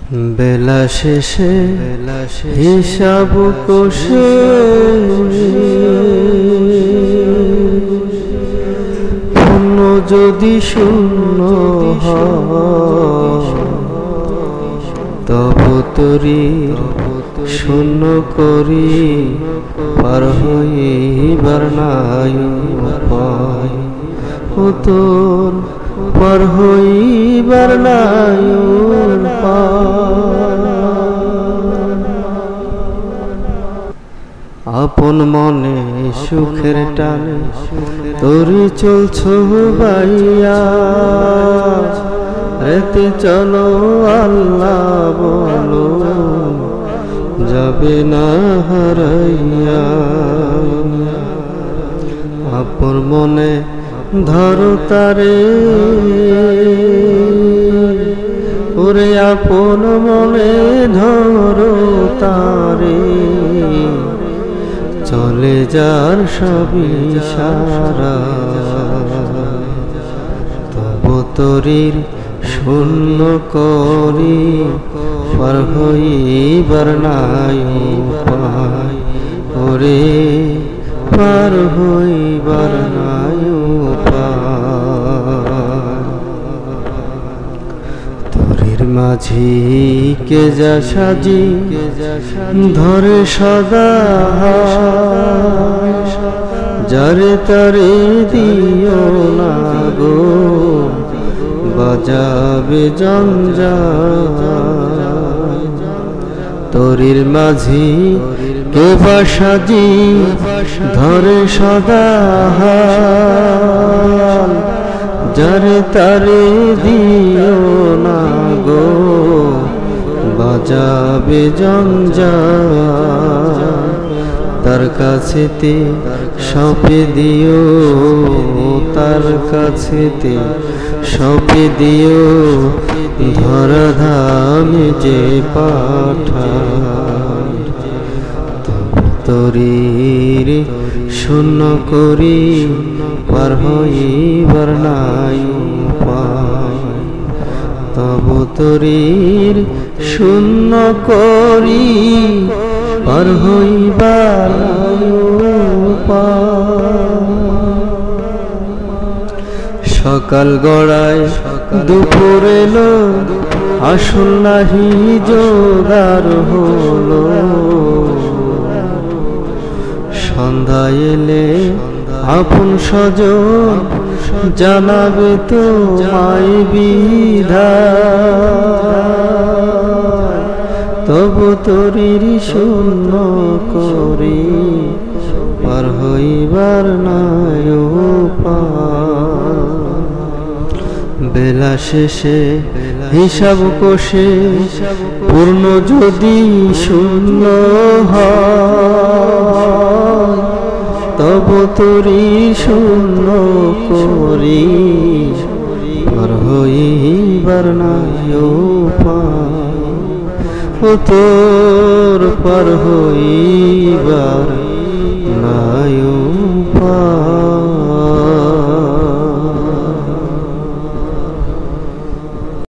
বেলা শেষে হিসাব কষে পূর্ণ যদি শূন্য হয় তব তরি শূন্য করি পার হইবার নাই উপায় ও তোর পার হইবার নাই আপন মনে সুখের টানে তোরে চলছ বাইয়া রেতে চলো আল্লাহ বলো যাবে না হারাইয়া আপন মনে ধরো তারে ওরে আপন মনে ধরো তারে চলে যার সবই সারা তব তরির শূন্য করি পার হইবার নাই উপায় ওরে পার হইবার নাই উপায় তরির মাঝি কে যা সাজি ধরে সদা যারে তারে দিও না গো বাজাবে জঞ্জাল তরির মাঝি কে বা সাজি ধরে সদা যারে তারে দিও না গো বাজাবে জঞ্জাল তার কাছেতে সপে দিও তার কাছেতে সপে দিও ধরাধামে যে পাঠায় তরির শূন্য করি পার হইবার নাই উপায় তব তরির শূন্য করি পার হইবার নাই উপায় সকাল গড়ায় দুপুর এলো আসল নাহি জোগাড় হলো সন্ধ্যা এলে আপন স্বজন জানাবে তো মাই বিধায় তব তরির শূন্য করি পার হইবার নাই উপায় বেলা শেষে হিসাব কষে পূর্ণ যদি শূন্য হয় তব তরি শূন্য করি পার হইবার নাই উপায় ও তোর পার হইবার নাই উপায়।